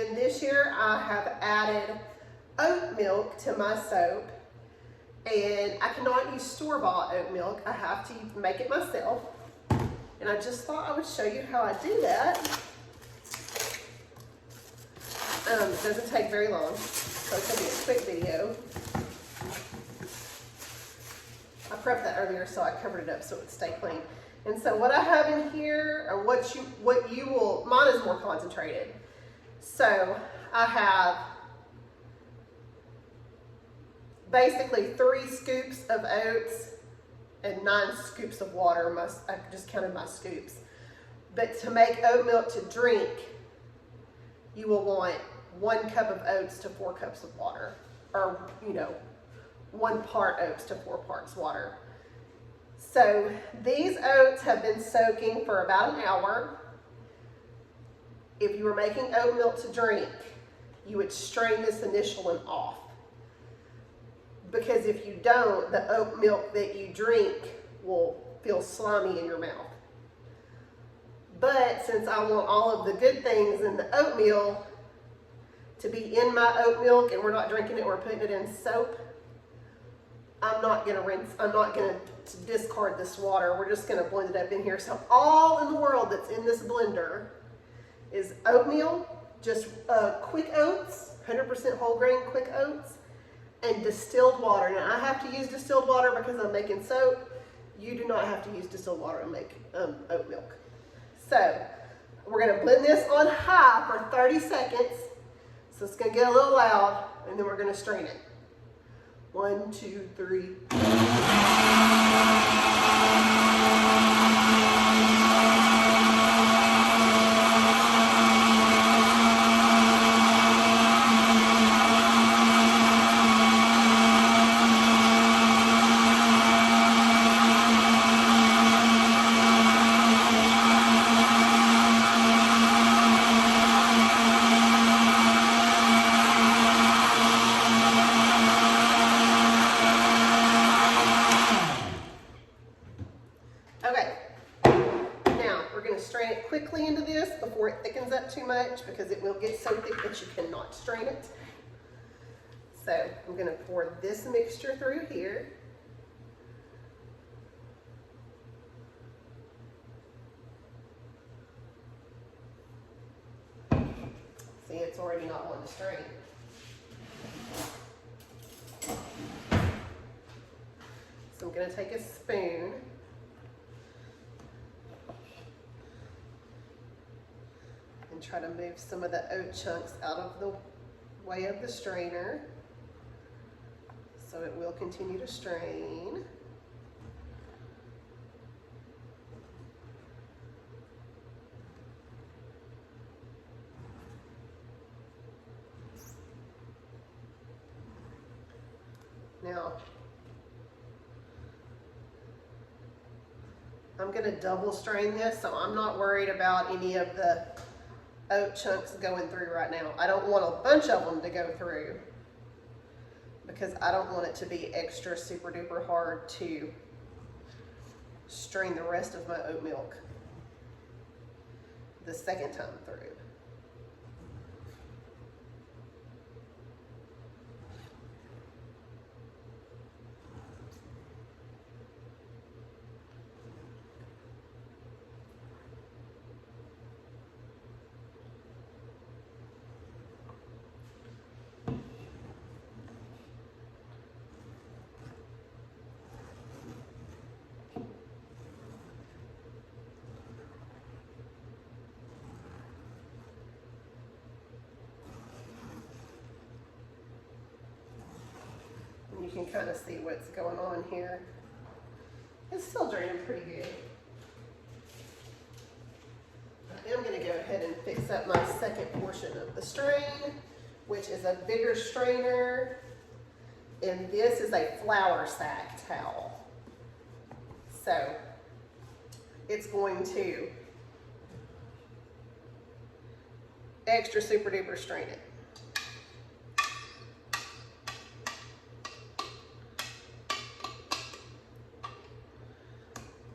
And this year I have added oat milk to my soap. And I cannot use store-bought oat milk. I have to make it myself. And I just thought I would show you how I do that. It doesn't take very long, so it's gonna be a quick video. I prepped that earlier, so I covered it up so it would stay clean. And so what I have in here, or what you will, mine is more concentrated. So I have basically 3 scoops of oats and 9 scoops of water. I just counted my scoops. But to make oat milk to drink, you will want 1 cup of oats to 4 cups of water, or 1 part oats to 4 parts water. So these oats have been soaking for about an hour. If you were making oat milk to drink, you would strain this initial one off. Because if you don't, the oat milk that you drink will feel slimy in your mouth. But since I want all of the good things in the oatmeal to be in my oat milk, and we're not drinking it, we're putting it in soap, I'm not gonna discard this water. We're just gonna blend it up in here. So all in the world that's in this blender is oatmeal, just quick oats, 100% whole grain quick oats, and distilled water. Now I have to use distilled water because I'm making soap. You do not have to use distilled water to make oat milk. So we're gonna blend this on high for 30 seconds. So it's gonna get a little loud, and then we're gonna strain it. 1, 2, 3. Quickly into this before it thickens up too much, because it will get so thick that you cannot strain it. So I'm going to pour this mixture through here. See, it's already not wanting to strain. So I'm going to take a spoon . Try to move some of the oat chunks out of the way of the strainer so it will continue to strain. Now, I'm going to double strain this, so I'm not worried about any of the oat chunks going through right now. I don't want a bunch of them to go through because I don't want it to be extra super duper hard to strain the rest of my oat milk the second time through. You can kind of see what's going on here. It's still draining pretty good. I'm going to go ahead and fix up my second portion of the strain, which is a bigger strainer, and this is a flour sack towel. So it's going to extra super duper strain it.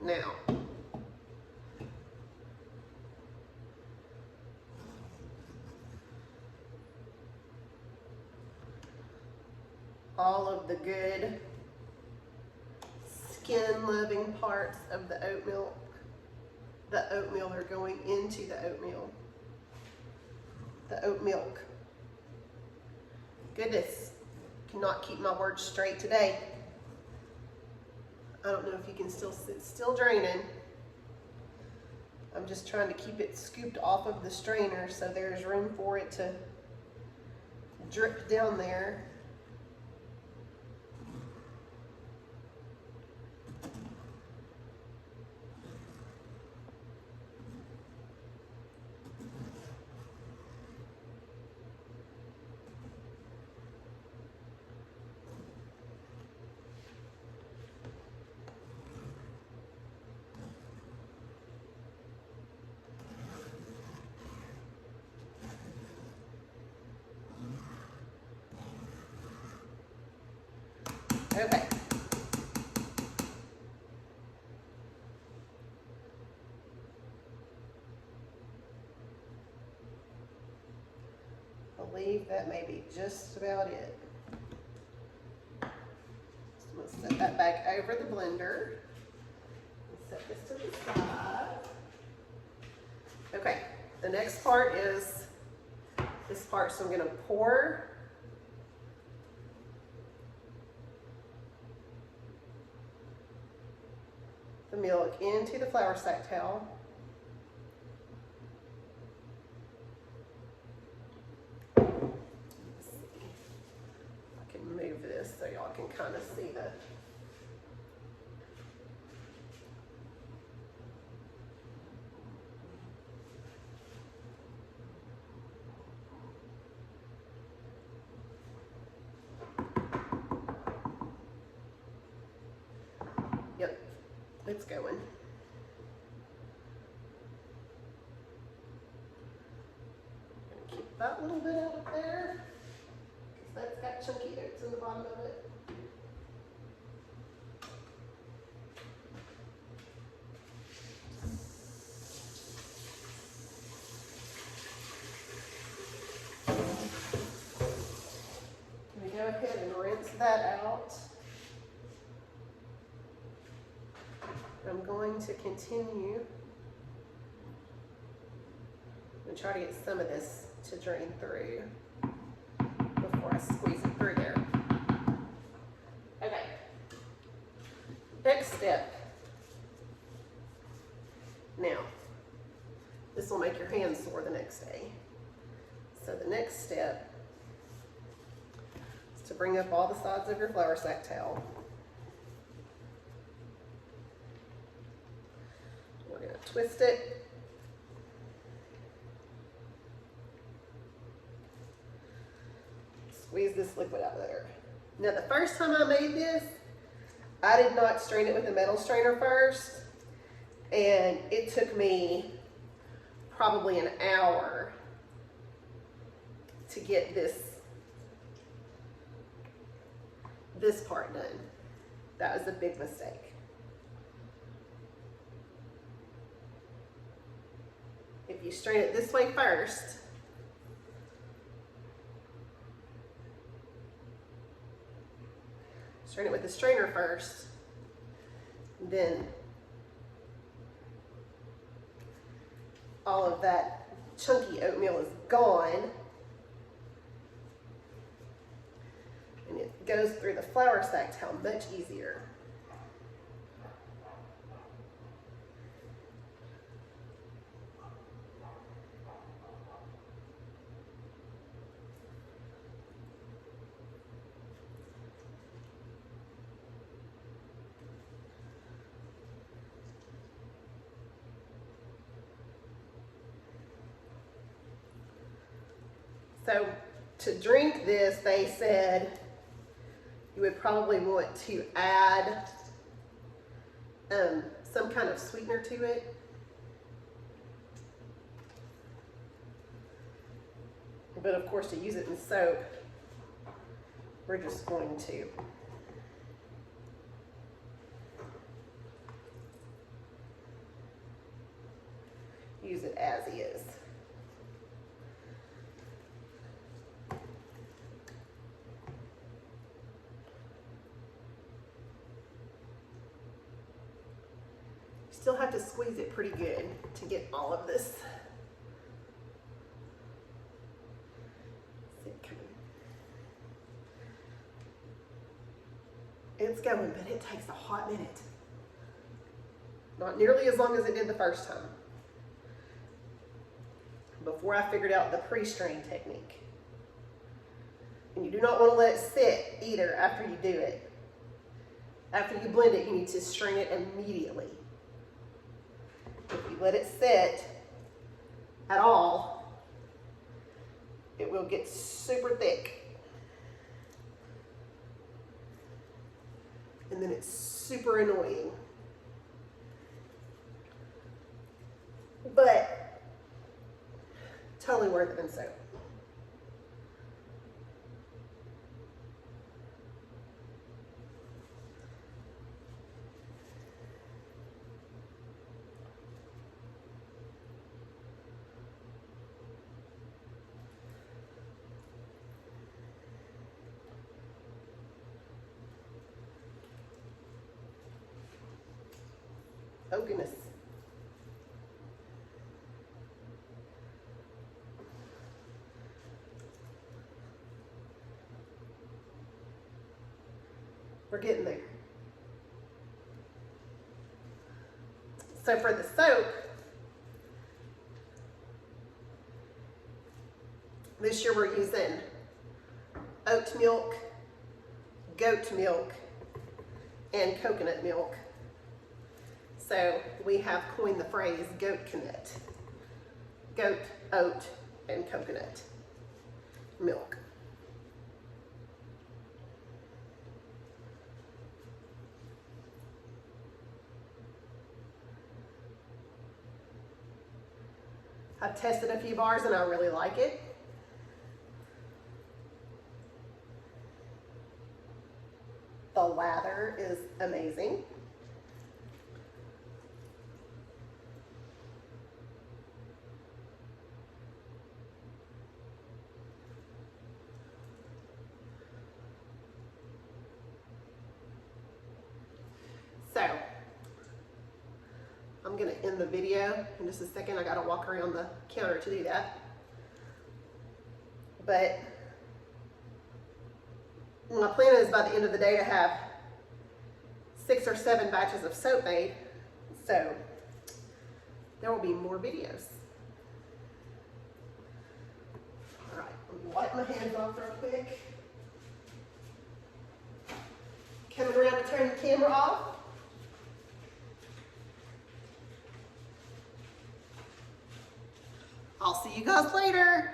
Now, all of the good skin loving parts of the oat milk. The oatmeal are going into the oatmeal. The oat milk. Goodness, cannot keep my words straight today. I don't know if you can still see, it's still draining. I'm just trying to keep it scooped off of the strainer so there's room for it to drip down there. Okay. I believe that may be just about it. So I'm going to set that back over the blender and set this to the side. Okay, the next part is this part, so I'm going to pour the milk into the flour sack towel. Let's see. I can move this so y'all can kind of see the Yep, it's going. I'm gonna keep that little bit out of there because that's got chunky oats in the bottom of it. I'm gonna go ahead and rinse that out. I'm going to continue and try to get some of this to drain through before I squeeze it through there. Okay. Next step. Now, this will make your hands sore the next day. So the next step is to bring up all the sides of your flour sack towel. We're going to twist it. Squeeze this liquid out of there. Now the first time I made this, I did not strain it with a metal strainer first, and it took me probably an hour to get this part done. That was a big mistake. If you strain it this way first, strain it with the strainer first, then all of that chunky oatmeal is gone, and it goes through the flour sack towel much easier. So to drink this, they said you would probably want to add some kind of sweetener to it. But of course, to use it in soap, we're just going to use it as is. still have to squeeze it pretty good to get all of this. It's going, but it takes a hot minute. Not nearly as long as it did the first time. Before I figured out the pre-strain technique. And you do not want to let it sit either after you do it. After you blend it, you need to strain it immediately. If you let it sit at all, it will get super thick. And then it's super annoying. But totally worth it in soap. Oh goodness. We're getting there. So for the soap, this year we're using oat milk, goat milk, and coconut milk. So we have coined the phrase goat-conut. Goat, oat, and coconut milk. I've tested a few bars and I really like it. The lather is amazing. So, I'm going to end the video in just a second. I got to walk around the counter to do that. But my plan is by the end of the day to have 6 or 7 batches of soap made. So, there will be more videos. All right, let me wipe my hands off real quick. Coming around to turn the camera off. I'll see you guys later.